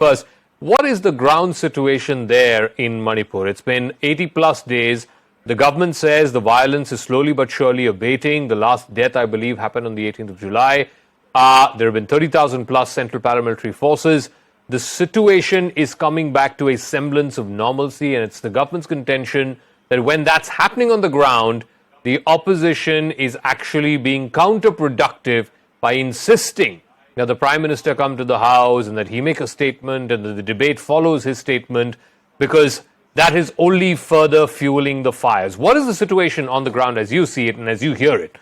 First, what is the ground situation there in Manipur? It's been 80 plus days. The government says the violence is slowly but surely abating. The last death, I believe, happened on the 18th of July. There have been 30,000 plus central paramilitary forces. The situation is coming back to a semblance of normalcy, and it's the government's contention that when that's happening on the ground, the opposition is actually being counterproductive by insisting that the Prime Minister come to the House and that he make a statement and that the debate follows his statement, because that is only further fueling the fires. What is the situation on the ground as you see it and as you hear it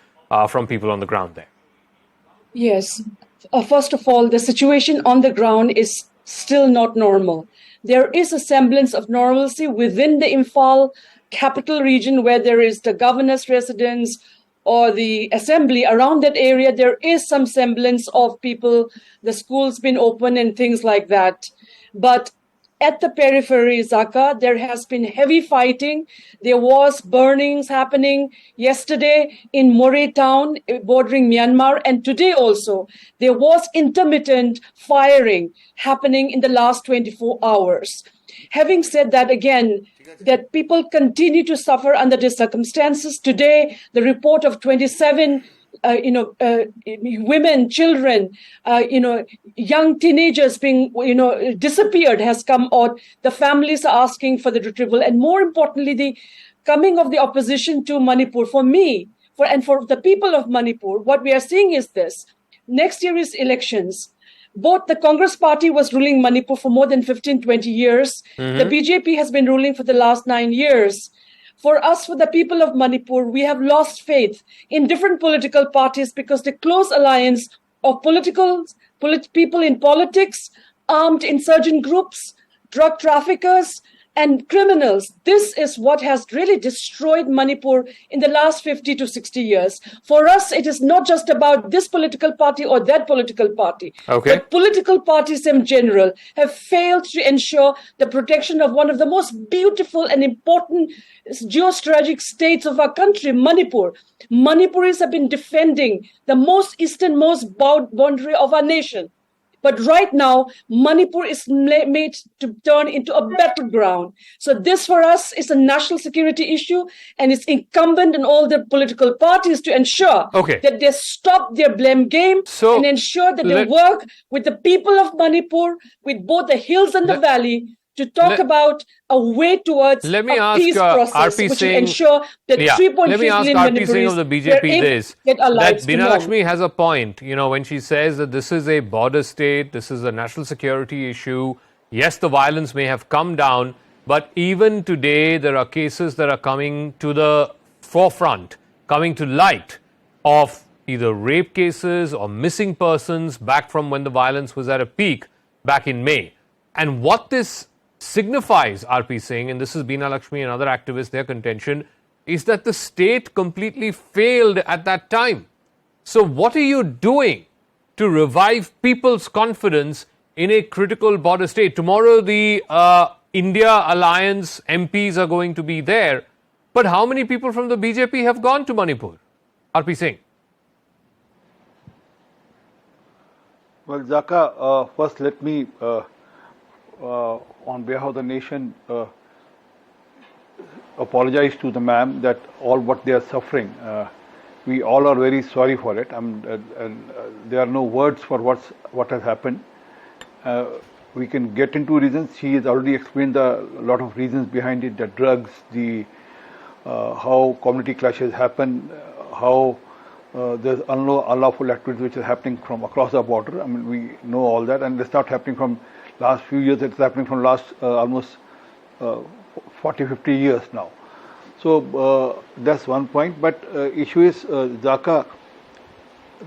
from people on the ground there? Yes. First of all, the situation on the ground is still not normal. There is a semblance of normalcy within the Imphal capital region, where there is the governor's residence or the assembly. Around that area, there is some semblance of people, the school's been open and things like that. But at the periphery, Zaka, there has been heavy fighting. There was burnings happening yesterday in Moreh town, bordering Myanmar, and today also there was intermittent firing happening in the last 24 hours. Having said that, again, that people continue to suffer under these circumstances. Today, the report of 27 women, children, young teenagers being, disappeared has come out. The families are asking for the retrieval. And more importantly, the coming of the opposition to Manipur. For me, for the people of Manipur, what we are seeing is this. Next year is elections. Both the Congress party was ruling Manipur for more than 15, 20 years. The BJP has been ruling for the last 9 years. For us, for the people of Manipur, we have lost faith in different political parties because the close alliance of people in politics, armed insurgent groups, drug traffickers, and criminals. This is what has really destroyed Manipur in the last 50 to 60 years. For us, it is not just about this political party or that political party. Okay. But political parties in general have failed to ensure the protection of one of the most beautiful and important geostrategic states of our country, Manipur. Manipuris have been defending the most easternmost boundary of our nation. But right now, Manipur is made to turn into a battleground. So this for us is a national security issue, and it's incumbent on all the political parties to ensure that they stop their blame game and ensure that they work with the people of Manipur, with both the hills and the valley, to talk about a way towards a peace process, which will ensure that 3.3 million Manipuris of the BJP this, get our that lives Bina Lakshmi has a point, when she says that this is a border state, this is a national security issue. Yes, the violence may have come down, but even today there are cases that are coming to the forefront, coming to light, of either rape cases or missing persons back from when the violence was at a peak back in May. And what this signifies, RP Singh, and this is Bina Lakshmi and other activists, their contention, is that the state completely failed at that time. So what are you doing to revive people's confidence in a critical border state? Tomorrow the India Alliance MPs are going to be there, but how many people from the BJP have gone to Manipur? RP Singh. Well, Zaka, first let me on behalf of the nation, apologize to the ma'am that all what they are suffering. We all are very sorry for it. There are no words for what has happened. We can get into reasons. She has already explained a lot of reasons behind it: the drugs, the how community clashes happen, how there's unlawful activities which are happening from across the border. We know all that, and it's not happening from last few years. It's happening from last almost 40, 50 years now. So that's one point. But issue is, Zaka,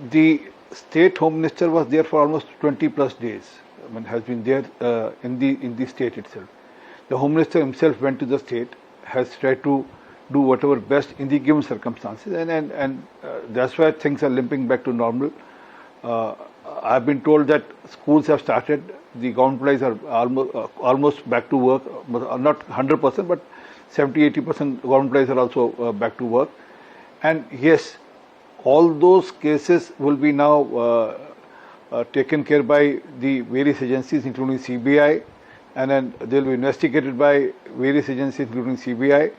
the state home minister was there for almost 20 plus days. Has been there in the state itself. The home minister himself went to the state, has tried to do whatever best in the given circumstances, and that's why things are limping back to normal. I've been told that schools have started. The government employees are almost back to work, not 100%, but 70-80% government employees are also back to work. And yes, all those cases will be now taken care by the various agencies, including CBI, and then they'll be investigated by various agencies, including CBI,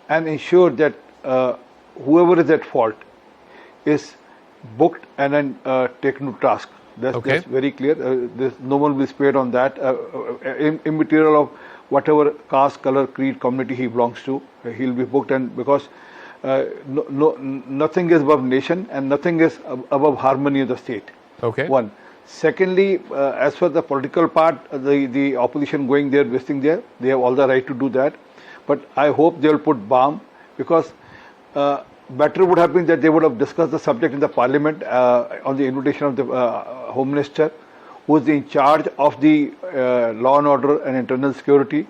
and ensure that whoever is at fault is booked and then taken to task. That's very clear. No one will be spared on that. Immaterial of whatever caste, color, creed, community he belongs to, he'll be booked, and because nothing is above nation and nothing is above harmony of the state. Okay. One. Secondly, as for the political part, the opposition going there, visiting there, they have all the right to do that. But I hope they will put balm, because better would have been that they would have discussed the subject in the parliament on the invitation of the Home Minister, who is in charge of the law and order and internal security,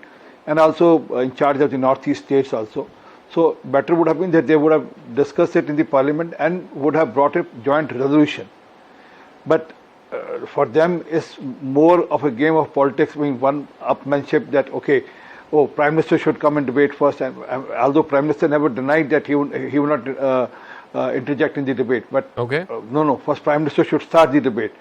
and also in charge of the northeast states also. So better would have been that they would have discussed it in the parliament and would have brought a joint resolution. But for them, it's more of a game of politics, being one upmanship that, okay, Prime Minister should come and debate first, and although Prime Minister never denied that he would not interject in the debate, but no, first Prime Minister should start the debate,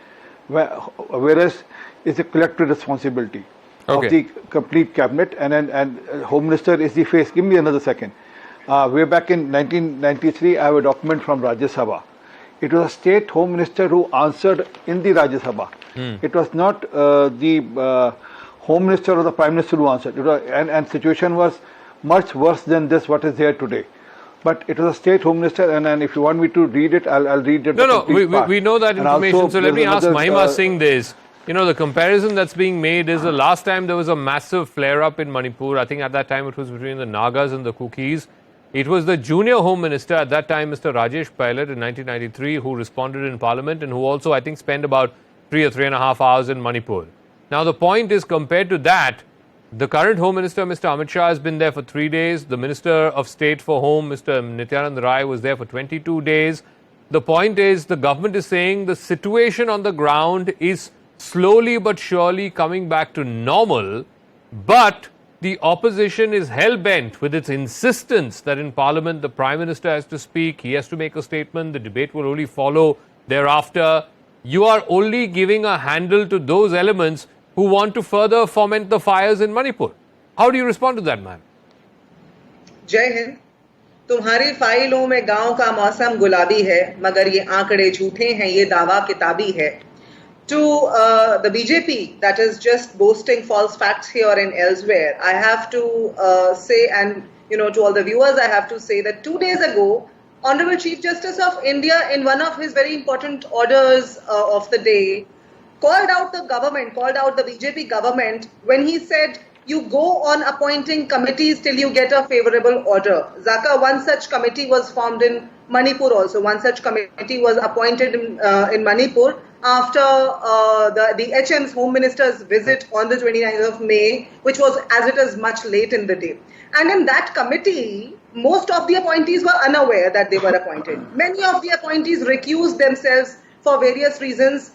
whereas it's a collective responsibility of the complete cabinet, and Home Minister is the face. Give me another second. Way back in 1993, I have a document from Rajya Sabha. It was a state Home Minister who answered in the Rajya Sabha. It was not the Home Minister or the Prime Minister who answered. It was, and situation was much worse than this, what is there today. But it was a state Home Minister, and if you want me to read it, I'll read it. No, we know that information. Also, so let me ask Mahima Singh this. You know, the comparison that's being made is the last time there was a massive flare-up in Manipur. I think at that time it was between the Nagas and the Kukis. It was the junior Home Minister at that time, Mr. Rajesh Pilot, in 1993, who responded in Parliament and who also, I think, spent about 3 or 3.5 hours in Manipur. Now, the point is, compared to that, the current Home Minister, Mr. Amit Shah, has been there for 3 days. The Minister of State for Home, Mr. Nityanand Rai, was there for 22 days. The point is, the government is saying the situation on the ground is slowly but surely coming back to normal, but the opposition is hell-bent with its insistence that in Parliament the Prime Minister has to speak, he has to make a statement, the debate will only follow thereafter. You are only giving a handle to those elements who want to further foment the fires in Manipur. How do you respond to that, ma'am? जय हिंद. तुम्हारी फाइलों में गांव का मौसम गुलाबी है, मगर ये आंकड़े झूठे हैं, ये दावा किताबी है. To the BJP that is just boasting false facts here and elsewhere, I have to say, and to all the viewers, I have to say that 2 days ago, Honorable Chief Justice of India, in one of his very important orders of the day, called out the government, called out the BJP government when he said, you go on appointing committees till you get a favorable order. Zaka, one such committee was formed in Manipur also. One such committee was appointed in Manipur after the HM's Home Minister's visit on the 29th of May, which was as it is much late in the day. And in that committee, most of the appointees were unaware that they were appointed. Many of the appointees recused themselves for various reasons.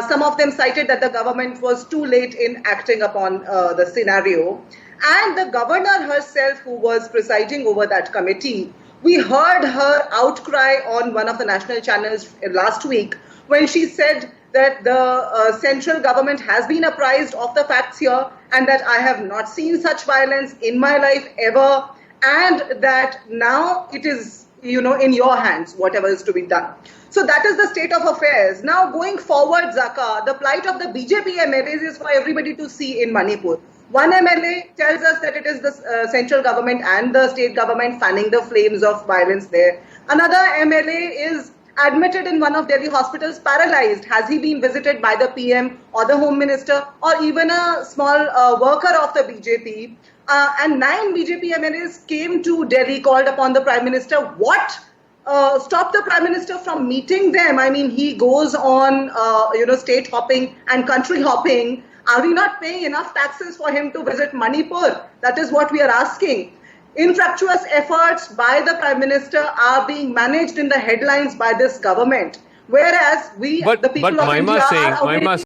Some of them cited that the government was too late in acting upon the scenario. And the governor herself, who was presiding over that committee, we heard her outcry on one of the national channels last week when she said that the central government has been apprised of the facts here and that I have not seen such violence in my life ever, and that now it is, in your hands, whatever is to be done. So that is the state of affairs. Now going forward, Zaka, the plight of the BJP MLAs is for everybody to see in Manipur. One MLA tells us that it is the central government and the state government fanning the flames of violence there. Another MLA is admitted in one of Delhi hospitals paralyzed. Has he been visited by the PM or the Home Minister or even a small worker of the BJP? And 9 BJP MLAs came to Delhi, called upon the Prime Minister. What stopped the Prime Minister from meeting them? I mean, he goes on, state hopping and country hopping. Are we not paying enough taxes for him to visit Manipur? That is what we are asking. Infructuous efforts by the Prime Minister are being managed in the headlines by this government, whereas we, the people of India, are